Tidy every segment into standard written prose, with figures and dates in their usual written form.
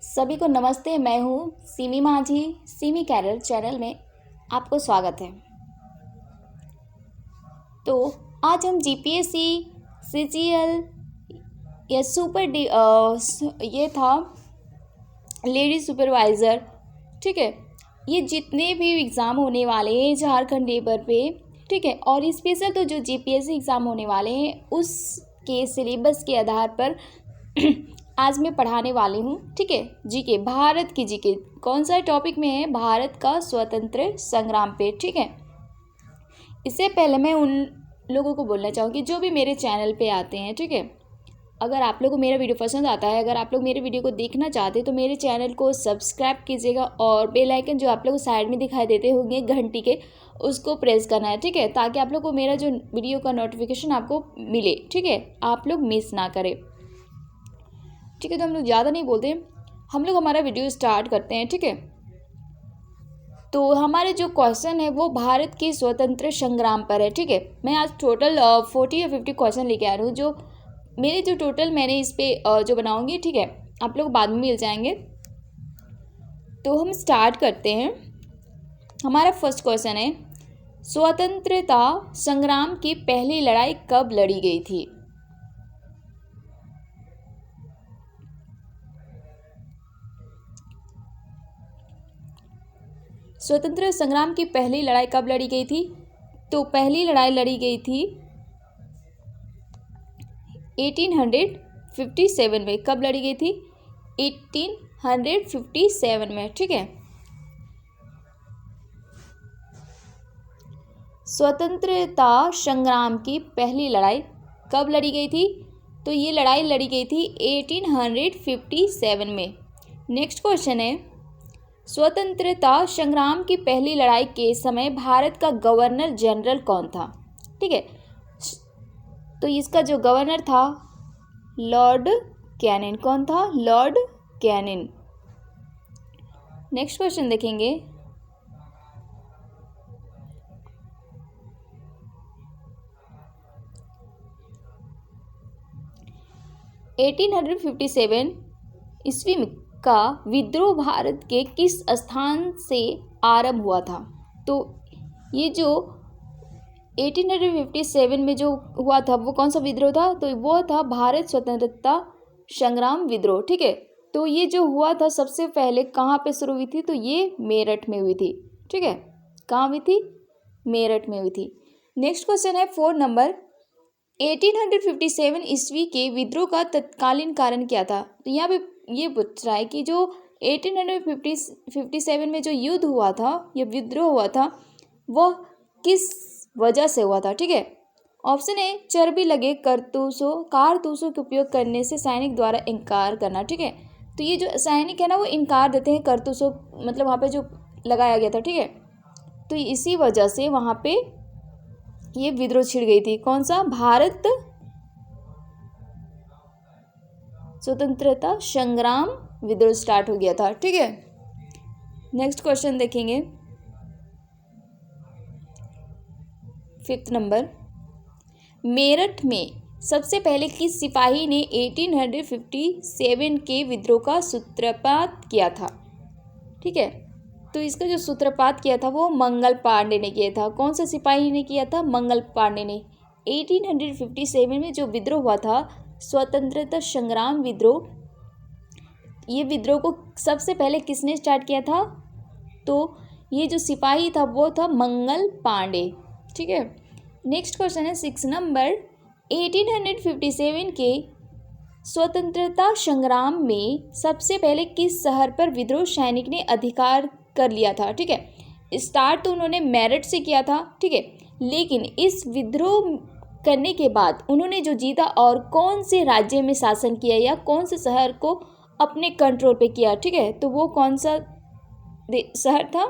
सभी को नमस्ते। मैं हूँ सिमी माझी। सिमी कैरियर चैनल में आपको स्वागत है। तो आज हम जीपीएससी सीजीएल या ये था लेडी सुपरवाइज़र, ठीक है। ये जितने भी एग्ज़ाम होने वाले हैं झारखंड लेवल पे, ठीक है, और स्पेशल तो जो जीपीएससी एग्ज़ाम होने वाले हैं उसके सिलेबस के आधार पर आज मैं पढ़ाने वाली हूँ, ठीक है। जीके, भारत की जीके कौन सा टॉपिक में है? भारत का स्वतंत्र संग्राम पे, ठीक है। इससे पहले मैं उन लोगों को बोलना चाहूँगी जो भी मेरे चैनल पे आते हैं, ठीक है। अगर आप लोगों को मेरा वीडियो पसंद आता है, अगर आप लोग मेरे वीडियो को देखना चाहते हैं तो मेरे चैनल को सब्सक्राइब कीजिएगा और बेल आइकन जो आप लोगों को साइड में दिखाई देते होंगे घंटी के, उसको प्रेस करना है, ठीक है, ताकि आप लोग को मेरा जो वीडियो का नोटिफिकेशन आपको मिले, ठीक है, आप लोग मिस ना करें, ठीक है। तो हम लोग ज़्यादा नहीं बोलते, हम लोग हमारा वीडियो स्टार्ट करते हैं, ठीक है। तो हमारे जो क्वेश्चन है वो भारत के स्वतंत्र संग्राम पर है, ठीक है। मैं आज टोटल 40 या 50 क्वेश्चन लेके आ रही हूँ, जो मेरे जो टोटल मैंने इस पे जो बनाऊँगी, ठीक है, आप लोग बाद में मिल जाएंगे। तो हम स्टार्ट करते हैं। हमारा फर्स्ट क्वेश्चन है, स्वतंत्रता संग्राम की पहली लड़ाई कब लड़ी गई थी? स्वतंत्र संग्राम की पहली लड़ाई कब लड़ी गई थी? तो पहली लड़ाई लड़ी गई थी 1857 में। कब लड़ी गई थी? 1857 में, ठीक है। स्वतंत्रता संग्राम की पहली लड़ाई कब लड़ी गई थी? तो ये लड़ाई लड़ी गई थी 1857 में। नेक्स्ट क्वेश्चन है, स्वतंत्रता संग्राम की पहली लड़ाई के समय भारत का गवर्नर जनरल कौन था? ठीक है, तो इसका जो गवर्नर था लॉर्ड कैनिंग। कौन था? Lord Canning. नेक्स्ट क्वेश्चन देखेंगे, एटीन ईस्वी का विद्रोह भारत के किस स्थान से आरंभ हुआ था? तो ये जो 1857 में जो हुआ था वो कौन सा विद्रोह था? तो वो था भारत स्वतंत्रता संग्राम विद्रोह, ठीक है। तो ये जो हुआ था सबसे पहले कहाँ पे शुरू हुई थी? तो ये मेरठ में हुई थी, ठीक है। कहाँ हुई थी? मेरठ में हुई थी। नेक्स्ट क्वेश्चन है 4 नंबर, 1857 ईस्वी के विद्रोह का तत्कालीन कारण क्या था? तो यहाँ पे ये पूछ रहा है कि जो 1857 में जो युद्ध हुआ था, ये विद्रोह हुआ था, वह किस वजह से हुआ था, ठीक है। ऑप्शन ए, चर्बी लगे कारतूसों के उपयोग करने से सैनिक द्वारा इनकार करना, ठीक है। तो ये जो सैनिक है ना वो इनकार देते हैं कारतूसों, मतलब वहाँ पे जो लगाया गया था, ठीक है। तो इसी वजह से वहाँ पे ये विद्रोह छिड़ गई थी। कौन सा? भारत स्वतंत्रता संग्राम विद्रोह स्टार्ट हो गया था, ठीक है। नेक्स्ट क्वेश्चन देखेंगे 5th नंबर, मेरठ में सबसे पहले किस सिपाही ने 1857 के विद्रोह का सूत्रपात किया था? ठीक है, तो इसका जो सूत्रपात किया था वो मंगल पांडे ने किया था। कौन सा सिपाही ने किया था? मंगल पांडे ने। 1857 में जो विद्रोह हुआ था स्वतंत्रता संग्राम विद्रोह, ये विद्रोह को सबसे पहले किसने स्टार्ट किया था? तो ये जो सिपाही था वो था मंगल पांडे, ठीक है। नेक्स्ट क्वेश्चन है 6 नंबर, 1857 के स्वतंत्रता संग्राम में सबसे पहले किस शहर पर विद्रोह सैनिक ने अधिकार कर लिया था? ठीक है, स्टार्ट तो उन्होंने मेरठ से किया था, ठीक है, लेकिन इस विद्रोह करने के बाद उन्होंने जो जीता और कौन से राज्य में शासन किया या कौन से शहर को अपने कंट्रोल पे किया, ठीक है, तो वो कौन सा शहर था?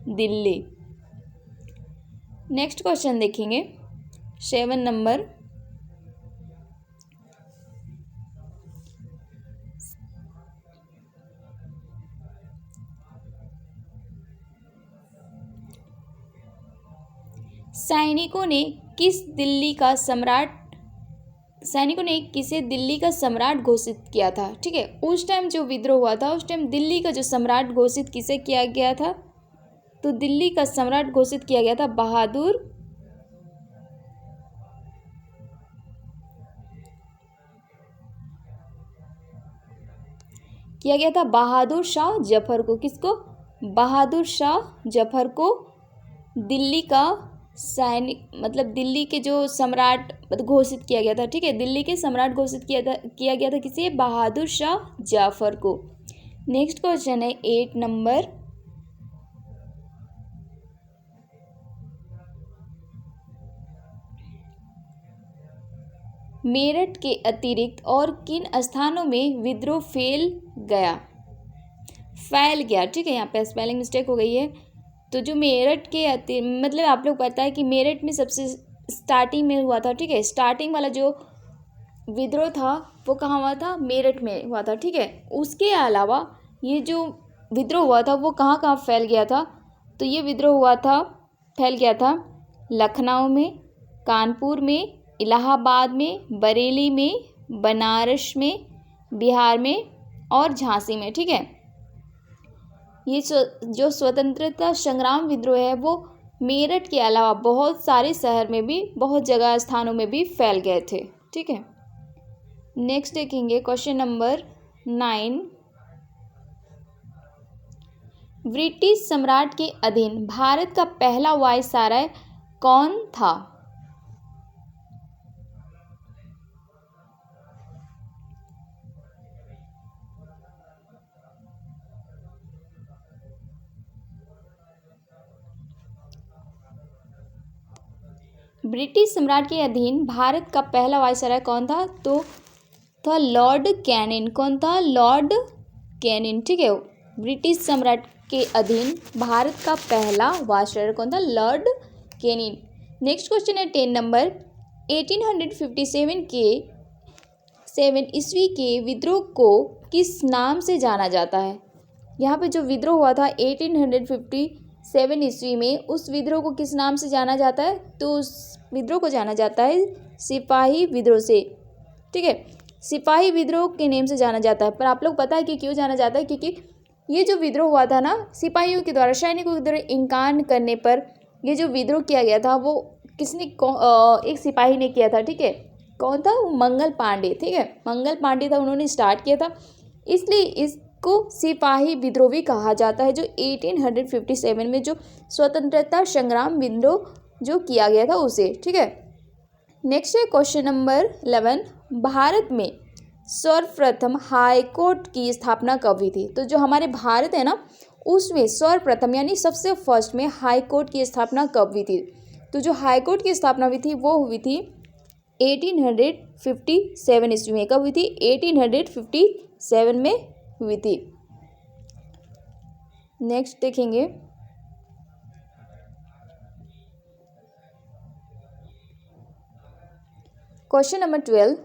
दिल्ली। नेक्स्ट क्वेश्चन देखेंगे 7 नंबर, सैनिकों ने किस दिल्ली का सैनिकों ने किसे दिल्ली का सम्राट घोषित किया था? ठीक है, उस टाइम जो विद्रोह हुआ था उस टाइम दिल्ली का जो सम्राट घोषित किसे किया गया था? तो दिल्ली का सम्राट घोषित किया गया था बहादुर शाह जफर को। किसको? बहादुर शाह जफर को दिल्ली का सैनिक मतलब दिल्ली के जो सम्राट घोषित किया गया था। ठीक है, दिल्ली के सम्राट घोषित किया गया था किसे? बहादुर शाह जाफर को। नेक्स्ट क्वेश्चन है 8 नंबर। मेरठ के अतिरिक्त और किन स्थानों में विद्रोह फैल गया? ठीक है, यहाँ पे स्पेलिंग मिस्टेक हो गई है। तो जो मेरठ के मतलब आप लोग पता है कि मेरठ में सबसे स्टार्टिंग में हुआ था। ठीक है, स्टार्टिंग वाला जो विद्रोह था वो कहाँ हुआ था? मेरठ में हुआ था। ठीक है, उसके अलावा ये जो विद्रोह हुआ था वो कहाँ कहाँ फैल गया था? तो ये विद्रोह फैल गया था लखनऊ में, कानपुर में, इलाहाबाद में, बरेली में, बनारस में, बिहार में और झांसी में। ठीक है, ये जो स्वतंत्रता संग्राम विद्रोह है वो मेरठ के अलावा बहुत सारे शहर में भी, बहुत जगह स्थानों में भी फैल गए थे। ठीक है, नेक्स्ट देखेंगे क्वेश्चन नंबर 9। ब्रिटिश सम्राट के अधीन भारत का पहला वायसराय कौन था? ब्रिटिश सम्राट के अधीन भारत का पहला वायसराय कौन था? तो था लॉर्ड कैनिंग। कौन था? Lord Canning. ठीक है, ब्रिटिश सम्राट के अधीन भारत का पहला वायसराय कौन था? Lord Canning. नेक्स्ट क्वेश्चन है 10 नंबर। 1857 ईस्वी के विद्रोह को किस नाम से जाना जाता है? यहाँ पे जो विद्रोह हुआ था 1857 ईस्वी में, उस विद्रोह को किस नाम से जाना जाता है? तो उस विद्रोह को जाना जाता है सिपाही विद्रोह से। ठीक है, सिपाही विद्रोह के नेम से जाना जाता है। पर आप लोग पता है कि क्यों जाना जाता है? क्योंकि ये जो विद्रोह हुआ था ना, सिपाहियों के द्वारा, सैनिकों के द्वारा इनकार करने पर ये जो विद्रोह किया गया था वो किसने एक सिपाही ने किया था। ठीक है, कौन था? वो मंगल पांडे। ठीक है, मंगल पांडे था, उन्होंने स्टार्ट किया था, इसलिए इसको सिपाही विद्रोह भी कहा जाता है। जो 1857 में जो स्वतंत्रता संग्राम विद्रोह जो किया गया था उसे। ठीक है, नेक्स्ट है क्वेश्चन नंबर 11। भारत में सर्वप्रथम हाई कोर्ट की स्थापना कब हुई थी? तो जो हमारे भारत है ना, उसमें सर्वप्रथम यानी सबसे फर्स्ट में हाई कोर्ट की स्थापना कब हुई थी? तो जो हाई कोर्ट की स्थापना हुई थी वो हुई थी 1857 ईस्वी में। कब हुई थी? 1857 में हुई थी। नेक्स्ट देखेंगे क्वेश्चन नंबर 12।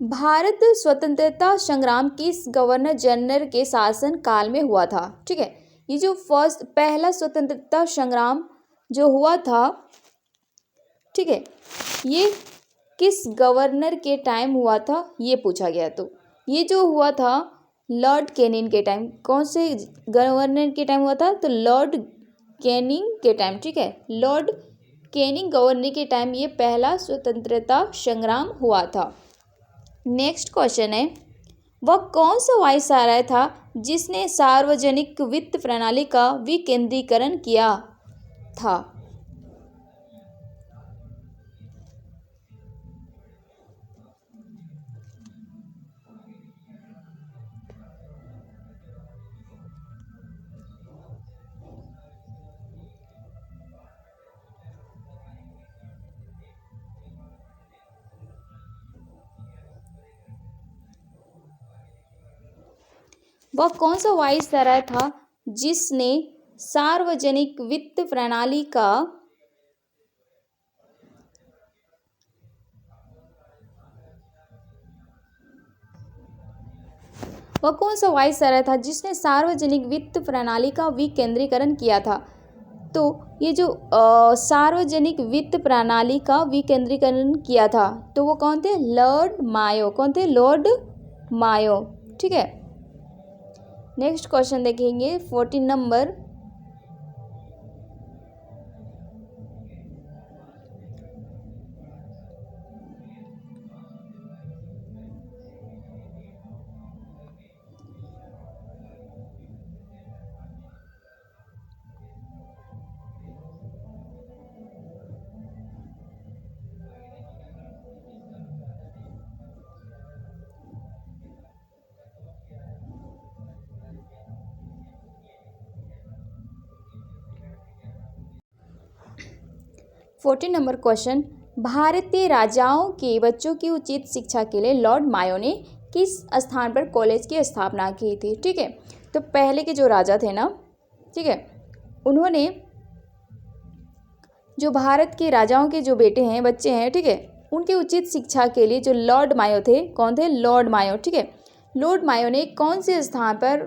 भारत स्वतंत्रता संग्राम किस गवर्नर जनरल के शासन काल में हुआ था? ठीक है, ये जो पहला स्वतंत्रता संग्राम जो हुआ था, ठीक है, ये किस गवर्नर के टाइम हुआ था ये पूछा गया। तो ये जो हुआ था लॉर्ड कैनिंग के टाइम। कौन से गवर्नर के टाइम हुआ था? तो लॉर्ड कैनिंग के टाइम। ठीक है, लॉर्ड कैनिंग गवर्नर के टाइम ये पहला स्वतंत्रता संग्राम हुआ था। नेक्स्ट क्वेश्चन है, वह कौन सा वायसराय था जिसने सार्वजनिक वित्त प्रणाली का विकेंद्रीकरण किया था? वह कौन सा वायसराय था जिसने सार्वजनिक वित्त प्रणाली का विकेंद्रीकरण किया था? तो ये जो सार्वजनिक वित्त प्रणाली का विकेंद्रीकरण किया था, तो वो कौन थे? लॉर्ड मायो। कौन थे? लॉर्ड मायो। ठीक है, नेक्स्ट क्वेश्चन देखेंगे 14 नंबर। फोर्टीन नंबर क्वेश्चन, भारतीय राजाओं के बच्चों की उचित शिक्षा के लिए लॉर्ड मायो ने किस स्थान पर कॉलेज की स्थापना की थी? ठीक है, तो पहले के जो राजा थे ना, ठीक है, उन्होंने जो भारत के राजाओं के जो बेटे हैं, बच्चे हैं, ठीक है, उनकी उचित शिक्षा के लिए जो लॉर्ड मायो थे, कौन थे? लॉर्ड मायो। ठीक है, लॉर्ड मायो ने कौन से स्थान पर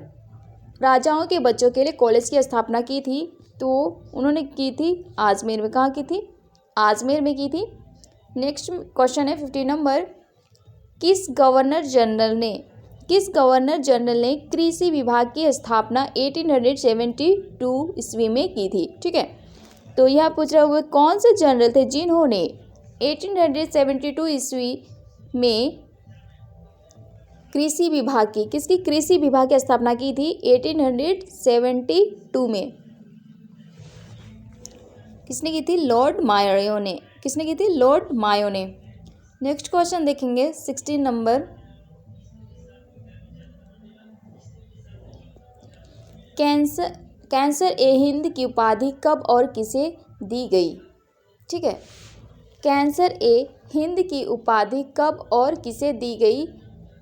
राजाओं के बच्चों के लिए कॉलेज की स्थापना की थी? तो उन्होंने की थी आजमेर में। कहाँ की थी? आजमेर में की थी। नेक्स्ट क्वेश्चन है 15 नंबर, किस गवर्नर जनरल ने कृषि विभाग की स्थापना 1872 ईस्वी में की थी? ठीक है, तो यह पूछ रहा हुआ कौन से जनरल थे जिन्होंने 1872 ईस्वी में कृषि विभाग की, किसकी? कृषि विभाग की स्थापना की थी 1872 में। किसने की थी? लॉर्ड मायो ने। किसने की थी? लॉर्ड मायो ने। नेक्स्ट क्वेश्चन देखेंगे 16 नंबर, कैंसर ए हिंद की उपाधि कब और किसे दी गई? ठीक है, कैंसर ए हिंद की उपाधि कब और किसे दी गई?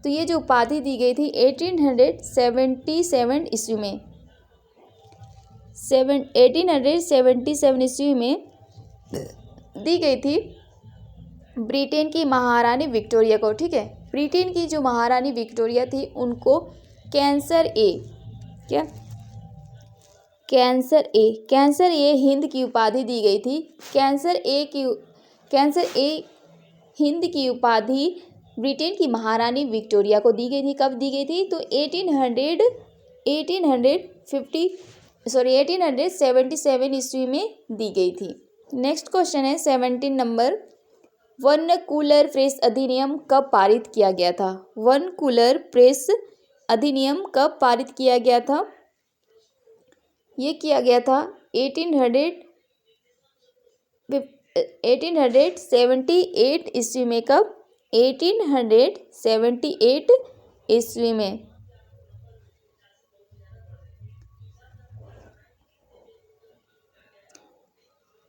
तो ये जो उपाधि दी गई थी 1877 ईस्वी में। 1877 ईस्वी में दी गई थी ब्रिटेन की महारानी विक्टोरिया को। ठीक है, ब्रिटेन की जो महारानी विक्टोरिया थी उनको कैंसर ए हिंद की उपाधि दी गई थी। कैंसर ए हिंद की उपाधि ब्रिटेन की महारानी विक्टोरिया को दी गई थी। कब दी गई थी? तो 1877 ईस्वी में दी गई थी। नेक्स्ट क्वेश्चन है 17 नंबर, वर्नकूलर प्रेस अधिनियम कब पारित किया गया था? वर्नकूलर प्रेस अधिनियम कब पारित किया गया था? ये किया गया था 1878 ईस्वी में। कब? 1878 ईस्वी में।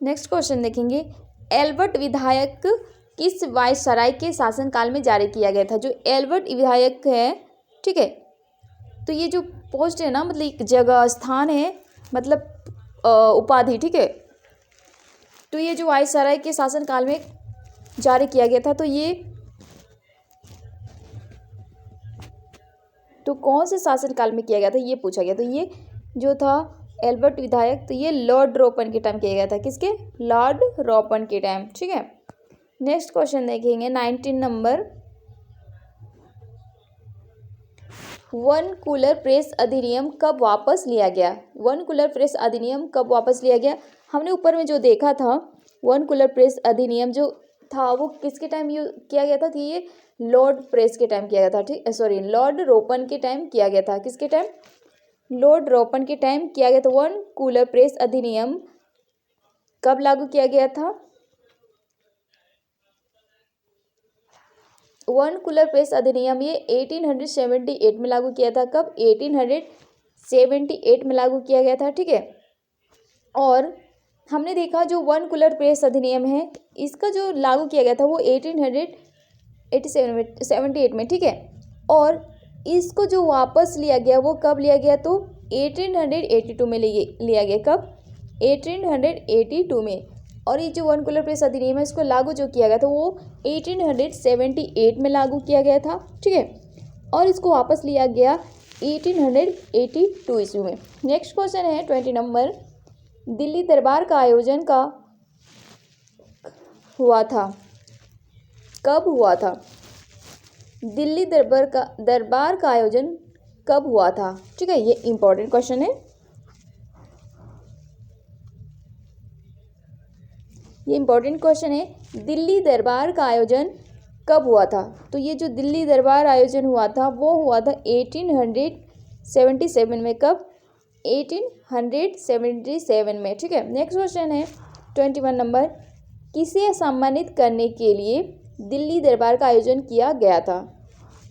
नेक्स्ट क्वेश्चन देखेंगे, एल्बर्ट विधायक किस वायसराय के शासनकाल में जारी किया गया था? जो एल्बर्ट विधायक है, ठीक है, तो ये जो पोस्ट है ना, मतलब एक जगह, स्थान है, मतलब उपाधि, ठीक है, तो ये जो वायसराय के शासनकाल में जारी किया गया था, तो कौन से शासनकाल में किया गया था ये पूछा गया। तो ये जो था एल्बर्ट विधायक, तो ये लॉर्ड रोपन के टाइम किया गया था। किसके? लॉर्ड रोपन के टाइम। ठीक है, नेक्स्ट क्वेश्चन देखेंगे 19 नंबर, वर्नकूलर प्रेस अधिनियम कब वापस लिया गया? वर्नकूलर प्रेस अधिनियम कब वापस लिया गया? हमने ऊपर में जो देखा था, वर्नकूलर प्रेस अधिनियम जो था वो किसके टाइम किया गया था? कि ये लॉर्ड प्रेस के टाइम किया गया था। ठीक, सॉरी, लॉर्ड रोपन के टाइम किया गया था। किसके टाइम? लॉर्ड रोपन के टाइम किया गया था। वर्नकूलर प्रेस अधिनियम कब लागू किया गया था? वर्नकूलर प्रेस अधिनियम ये 1878 में लागू किया था। कब? 1878 में लागू किया गया था। ठीक है, और हमने देखा जो वर्नकूलर प्रेस अधिनियम है, इसका जो लागू किया गया था वो 1878 में। ठीक है, और इसको जो वापस लिया गया वो कब लिया गया? तो 1882 में लिया गया। कब? 1882 में। और ये जो वर्नकूलर प्रेस अधिनियम है, इसको लागू जो किया गया था वो 1878 में लागू किया गया था। ठीक है, और इसको वापस लिया गया 1882 ईस्वी में। नेक्स्ट क्वेश्चन है 20 नंबर, दिल्ली दरबार का आयोजन का हुआ था, कब हुआ था? दिल्ली दरबार का आयोजन कब हुआ था? ठीक है, ये इंपॉर्टेंट क्वेश्चन है, ये इंपॉर्टेंट क्वेश्चन है। दिल्ली दरबार का आयोजन कब हुआ था? तो ये जो दिल्ली दरबार आयोजन हुआ था वो हुआ था 1877 में। कब? 1877 में। ठीक है, नेक्स्ट क्वेश्चन है 21 नंबर, किसे सम्मानित करने के लिए दिल्ली दरबार का आयोजन किया गया था?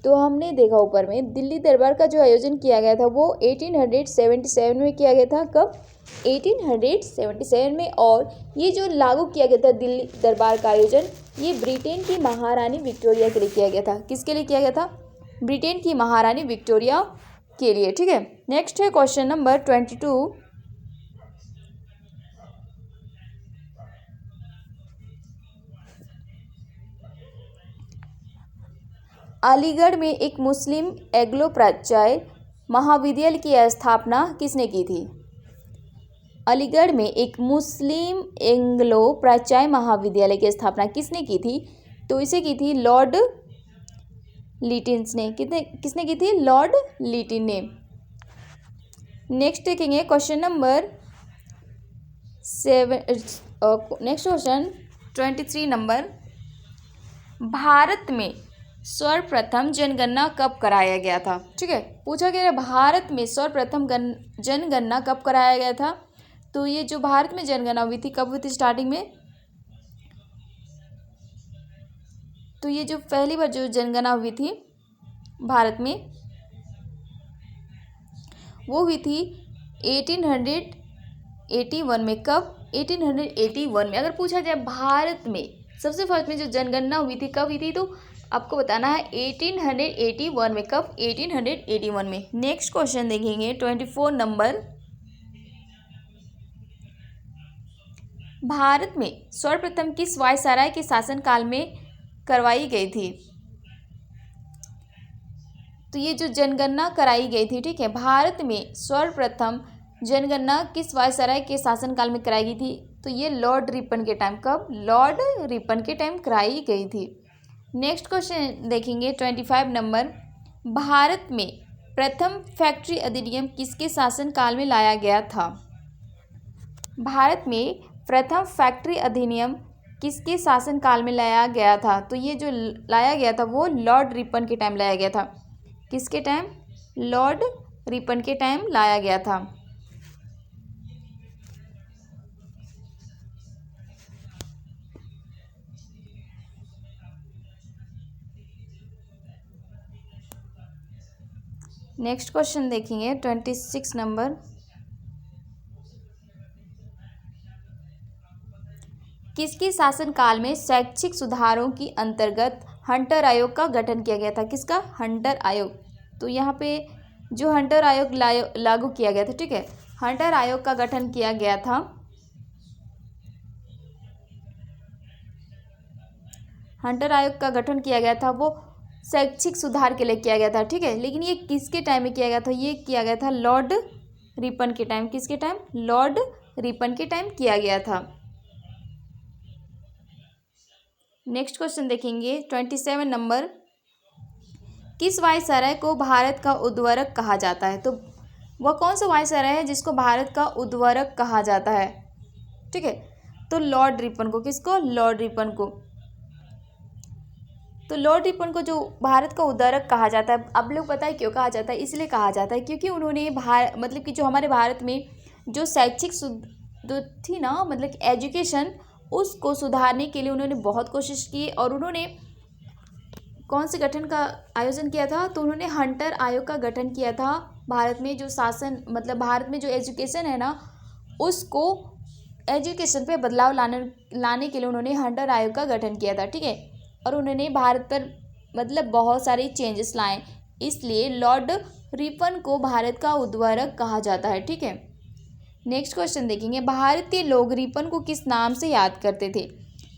तो हमने देखा ऊपर में दिल्ली दरबार का जो आयोजन किया गया था वो 1877 में किया गया था। कब? 1877 में। और ये जो लागू किया गया था दिल्ली दरबार का आयोजन, ये ब्रिटेन की महारानी विक्टोरिया के लिए किया गया था। किसके लिए किया गया था? ब्रिटेन की महारानी विक्टोरिया के लिए। ठीक है, नेक्स्ट है क्वेश्चन नंबर 22, अलीगढ़ में एक मुस्लिम एंग्लो प्राचार्य महाविद्यालय की स्थापना किसने की थी? अलीगढ़ में एक मुस्लिम एंग्लो प्राचार्य महाविद्यालय की स्थापना किसने की थी? तो इसे की थी लॉर्ड लिटिन ने। किसने की थी? लॉर्ड लिटिन ने। नेक्स्ट देखेंगे क्वेश्चन नंबर 23 नंबर, भारत में सर्वप्रथम जनगणना कब कराया गया था? ठीक है, पूछा गया भारत में सर्वप्रथम जनगणना कब कराया गया था? तो ये जो भारत में जनगणना हुई थी, कब हुई थी स्टार्टिंग में? तो ये जो पहली बार जो जनगणना हुई थी भारत में वो हुई थी 1881 में। कब? 1881 में। अगर पूछा जाए भारत में सबसे फर्स्ट में जो जनगणना हुई थी कब हुई थी, तो आपको बताना है 1881 में। कब? 1881 में। नेक्स्ट क्वेश्चन देखेंगे 24 नंबर, भारत में सर्वप्रथम किस वायसराय के शासनकाल में करवाई गई थी? तो ये जो जनगणना कराई गई थी, ठीक है, भारत में सर्वप्रथम जनगणना किस वायसराय के शासनकाल में कराई गई थी? तो ये लॉर्ड रिपन के टाइम। कब? लॉर्ड रिपन के टाइम कराई गई थी। नेक्स्ट क्वेश्चन देखेंगे 25 नंबर, भारत में प्रथम फैक्ट्री अधिनियम किसके शासनकाल में लाया गया था? भारत में प्रथम फैक्ट्री अधिनियम किसके शासनकाल में लाया गया था? तो ये जो लाया गया था वो लॉर्ड रिपन के टाइम लाया गया था। किसके टाइम? लॉर्ड रिपन के टाइम लाया गया था। नेक्स्ट क्वेश्चन देखेंगे 26 नंबर, किसके शासनकाल में शैक्षिक सुधारों की अंतर्गत हंटर आयोग का गठन किया गया था? किसका? हंटर आयोग। तो यहाँ पे जो हंटर आयोग लागू किया गया था, ठीक है, हंटर आयोग का गठन किया गया था। हंटर आयोग का गठन किया गया था वो शैक्षिक सुधार के लिए किया गया था। ठीक है, लेकिन ये किसके टाइम में किया गया था? ये किया गया था लॉर्ड रिपन के टाइम। किसके टाइम? लॉर्ड रिपन के टाइम किया गया था। नेक्स्ट क्वेश्चन देखेंगे 27 नंबर, किस वायसराय को भारत का उद्वरक कहा जाता है? तो वह कौन सा वायसराय है जिसको भारत का उद्वरक कहा जाता है? ठीक है, तो लॉर्ड रिपन को। किसको? लॉर्ड रिपन को। तो लॉर्ड रिपन को जो भारत का उद्वरक कहा जाता है, अब लोग पता है क्यों कहा जाता है? इसलिए कहा जाता है क्योंकि उन्होंने मतलब कि जो हमारे भारत में जो शैक्षिक थी ना, मतलब एजुकेशन, उसको सुधारने के लिए उन्होंने बहुत कोशिश की। और उन्होंने कौन से गठन का आयोजन किया था? तो उन्होंने हंटर आयोग का गठन किया था। भारत में जो शासन, मतलब भारत में जो एजुकेशन है ना, उसको एजुकेशन पे बदलाव लाने के लिए उन्होंने हंटर आयोग का गठन किया था। ठीक है, और उन्होंने भारत पर मतलब बहुत सारे चेंजेस लाए, इसलिए लॉर्ड रिपन को भारत का उद्वरक कहा जाता है। ठीक है, नेक्स्ट क्वेश्चन देखेंगे, भारतीय लोग रिपन को किस नाम से याद करते थे?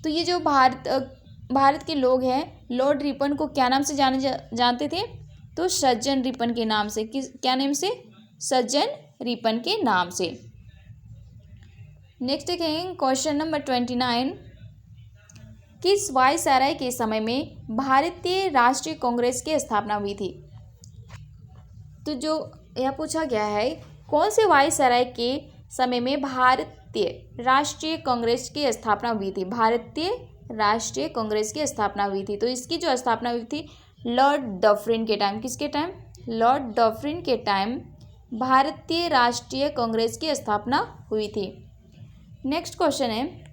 तो ये जो भारत के लोग हैं, लॉर्ड रिपन को क्या नाम से जानते थे? तो सज्जन रिपन के नाम से। क्या नाम से? सज्जन रिपन के नाम से। नेक्स्ट देखेंगे क्वेश्चन नंबर 29। किस वायसराय के समय में भारतीय राष्ट्रीय कांग्रेस की स्थापना हुई थी? तो जो यह पूछा गया है, कौन से वायसराय के समय में भारतीय राष्ट्रीय कांग्रेस की स्थापना हुई थी? भारतीय राष्ट्रीय कांग्रेस की स्थापना हुई थी। तो इसकी जो स्थापना हुई थी लॉर्ड डफरिन के टाइम। किसके टाइम? लॉर्ड डफरिन के टाइम भारतीय राष्ट्रीय कांग्रेस की स्थापना हुई थी। नेक्स्ट क्वेश्चन है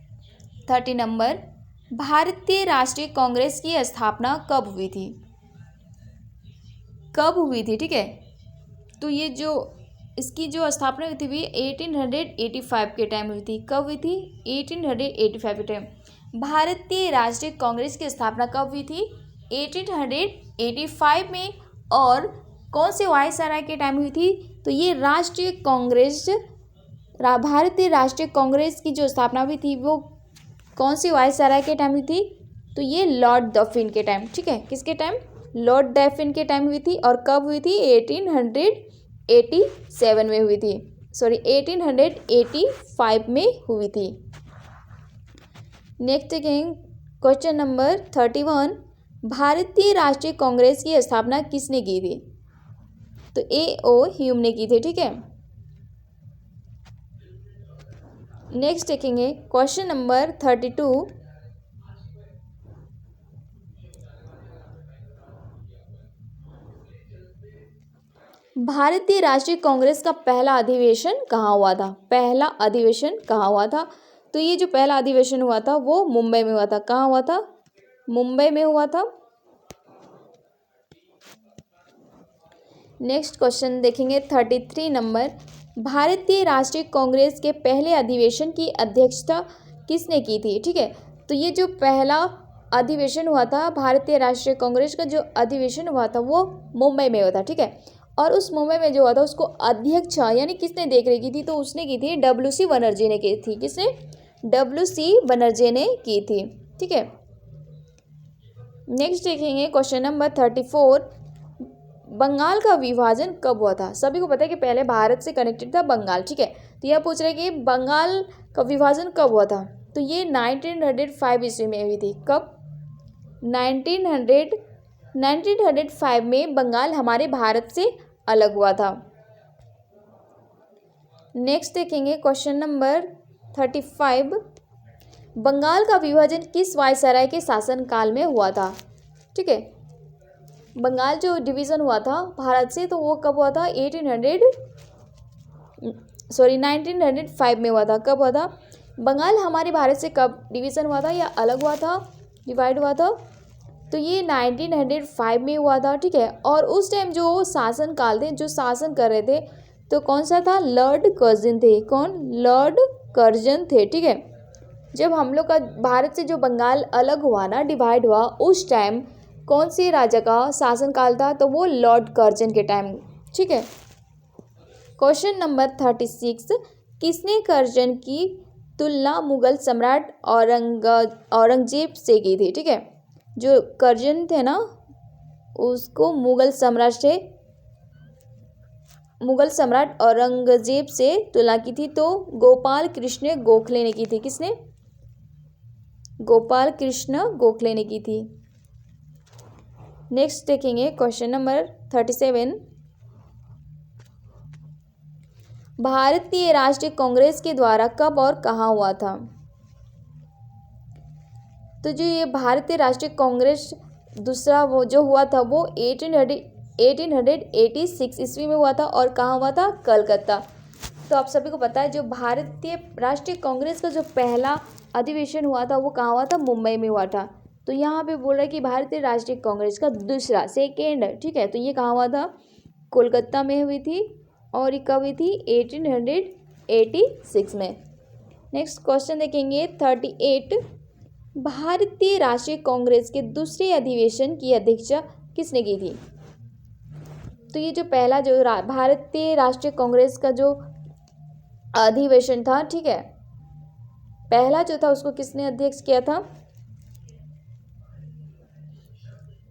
30 नंबर। भारतीय राष्ट्रीय कांग्रेस की स्थापना कब हुई थी? कब हुई थी? ठीक है, तो ये जो इसकी जो स्थापना हुई थी 1885 के टाइम हुई थी। कब हुई थी? 1885 के टाइम। भारतीय राष्ट्रीय कांग्रेस की स्थापना कब हुई थी? 1885 में। और कौन से वायसराय के टाइम हुई थी? तो ये राष्ट्रीय कांग्रेस, भारतीय राष्ट्रीय कांग्रेस की जो स्थापना हुई थी वो कौन सी वायसराय के टाइम हुई थी? तो ये लॉर्ड डफरिन के टाइम। ठीक है, किसके टाइम? लॉर्ड डफरिन के टाइम हुई थी। और कब हुई थी? 1887 में हुई थी। 1885 में हुई थी। नेक्स्ट देखेंगे क्वेश्चन नंबर 31। भारतीय राष्ट्रीय कांग्रेस की स्थापना किसने की थी? तो A.O. ह्यूम ने की थी। ठीक है, नेक्स्ट देखेंगे क्वेश्चन नंबर 32। भारतीय राष्ट्रीय कांग्रेस का पहला अधिवेशन कहाँ हुआ था? पहला अधिवेशन कहाँ हुआ था? तो ये जो पहला अधिवेशन हुआ था वो मुंबई में हुआ था। कहाँ हुआ था? मुंबई में हुआ था। नेक्स्ट क्वेश्चन देखेंगे 33 नंबर। भारतीय राष्ट्रीय कांग्रेस के पहले अधिवेशन की अध्यक्षता किसने की थी? ठीक है, तो ये जो पहला अधिवेशन हुआ था भारतीय राष्ट्रीय कांग्रेस का जो अधिवेशन हुआ था वो मुंबई में हुआ था। ठीक है, और उस मुंबई में जो हुआ था उसको अध्यक्ष यानी किसने देख रही की थी? तो उसने की थी WC बनर्जी ने की थी। किसने? WC बनर्जी ने की थी। ठीक है, नेक्स्ट देखेंगे क्वेश्चन नंबर 34। बंगाल का विभाजन कब हुआ था? सभी को पता है कि पहले भारत से कनेक्टेड था बंगाल। ठीक है, तो यह पूछ रहे हैं कि बंगाल का विभाजन कब हुआ था? तो ये 1905 ईस्वी में हुई थी। कब? 1905 में बंगाल हमारे भारत से अलग हुआ था। नेक्स्ट देखेंगे क्वेश्चन नंबर 35। बंगाल का विभाजन किस वायसराय के शासनकाल में हुआ था? ठीक है, बंगाल जो डिवीज़न हुआ था भारत से तो वो कब हुआ था? 1905 में हुआ था। कब हुआ था? बंगाल हमारे भारत से कब डिवीज़न हुआ था या अलग हुआ था, डिवाइड हुआ था? तो ये 1905 में हुआ था। ठीक है, और उस टाइम जो शासनकाल थे, जो शासन कर रहे थे, तो कौन सा था? लॉर्ड कर्जन थे। कौन? लॉर्ड कर्जन थे। ठीक है, जब हम लोग का भारत से जो बंगाल अलग हुआ ना, डिवाइड हुआ, उस टाइम कौन से राजा का शासनकाल था? तो वो लॉर्ड कर्जन के टाइम। ठीक है, क्वेश्चन नंबर 36। किसने कर्जन की तुलना मुगल सम्राट औरंगजेब से की थी? ठीक है, जो कर्जन थे ना उसको मुगल सम्राट औरंगजेब से तुलना की थी। तो गोपाल कृष्ण गोखले ने की थी। किसने? गोपाल कृष्ण गोखले ने की थी। नेक्स्ट देखेंगे क्वेश्चन नंबर 37। भारतीय राष्ट्रीय कांग्रेस के द्वारा कब और कहाँ हुआ था? तो जो ये भारतीय राष्ट्रीय कांग्रेस दूसरा वो जो हुआ था वो 1886 ईस्वी में हुआ था। और कहाँ हुआ था? कलकत्ता। तो आप सभी को पता है जो भारतीय राष्ट्रीय कांग्रेस का जो पहला अधिवेशन हुआ था वो कहाँ हुआ था? मुंबई में हुआ था। तो यहाँ पे बोल रहा है कि भारतीय राष्ट्रीय कांग्रेस का दूसरा सेकेंड। ठीक है, तो ये कहाँ हुआ था? कोलकाता में हुई थी। और ये कब हुई थी? 1886 में। नेक्स्ट क्वेश्चन देखेंगे 38। भारतीय राष्ट्रीय कांग्रेस के दूसरे अधिवेशन की अध्यक्षता किसने की थी? तो ये जो पहला जो भारतीय राष्ट्रीय कांग्रेस का जो अधिवेशन था, ठीक है, पहला जो था उसको किसने अध्यक्ष किया था?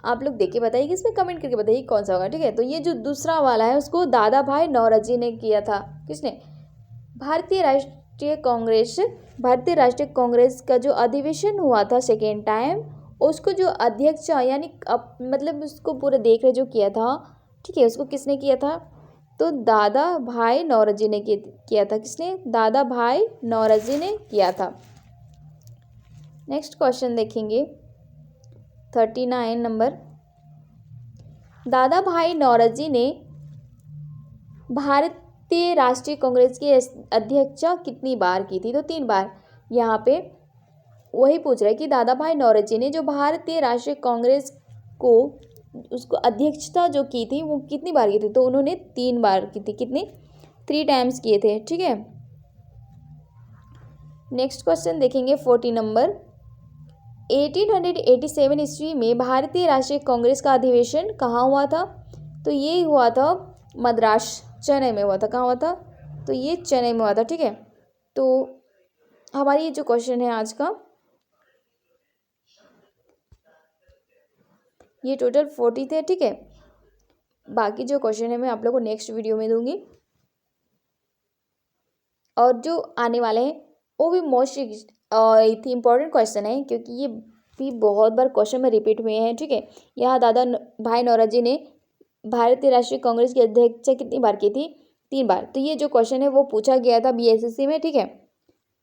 आप लोग देख के बताइए, इसमें कमेंट करके बताइए कौन सा होगा। ठीक है, तो ये जो दूसरा वाला है उसको दादा भाई नौरोजी ने किया था। किसने? भारतीय भारतीय राष्ट्रीय कांग्रेस का जो अधिवेशन हुआ था सेकेंड टाइम, उसको जो अध्यक्ष यानी मतलब उसको पूरा देख रहे जो किया था, ठीक है, उसको किसने किया था? तो दादा भाई नौरोजी ने किया था। किसने? दादा भाई नौरोजी ने किया था। नेक्स्ट क्वेश्चन देखेंगे 39 नंबर। दादा भाई नौरोजी ने भारतीय राष्ट्रीय कांग्रेस की अध्यक्षता कितनी बार की थी? तो 3 बार। यहाँ पे वही पूछ रहा है कि दादा भाई नौरोजी ने जो भारतीय राष्ट्रीय कांग्रेस को उसको अध्यक्षता जो की थी वो कितनी बार की थी? तो उन्होंने 3 बार की थी। कितनी? 3 टाइम्स किए थे। ठीक है। नेक्स्ट क्वेश्चन देखेंगे 40 नंबर। 1887 ईस्वी में भारतीय राष्ट्रीय कांग्रेस का अधिवेशन कहाँ हुआ था? तो ये हुआ था मद्रास, चेन्नई में हुआ था। कहाँ हुआ था? तो ये चेन्नई में हुआ था। ठीक है। तो हमारी ये जो क्वेश्चन है आज का, ये टोटल 40 थे। ठीक है। बाकी जो क्वेश्चन है मैं आप लोगों को नेक्स्ट वीडियो में दूंगी, और जो आने वाले हैं वो भी मोस्ट इम्पॉर्टेंट क्वेश्चन है, क्योंकि ये भी बहुत बार क्वेश्चन में रिपीट हुए हैं। ठीक है। यहाँ दादा भाई नौरोजी ने भारतीय राष्ट्रीय कांग्रेस की अध्यक्षता कितनी बार की थी? 3 बार। तो ये जो क्वेश्चन है वो पूछा गया था BSSC में। ठीक है।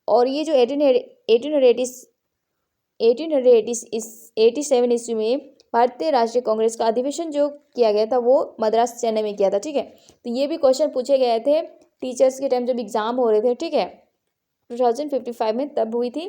और ये जो 1887 ईस्वी में भारतीय राष्ट्रीय कांग्रेस का अधिवेशन जो किया गया था वो मद्रास चेन्नई में किया था। ठीक है। तो ये भी क्वेश्चन पूछे गए थे टीचर्स के टाइम जब एग्जाम हो रहे थे। ठीक है। 2055 में तब हुई थी।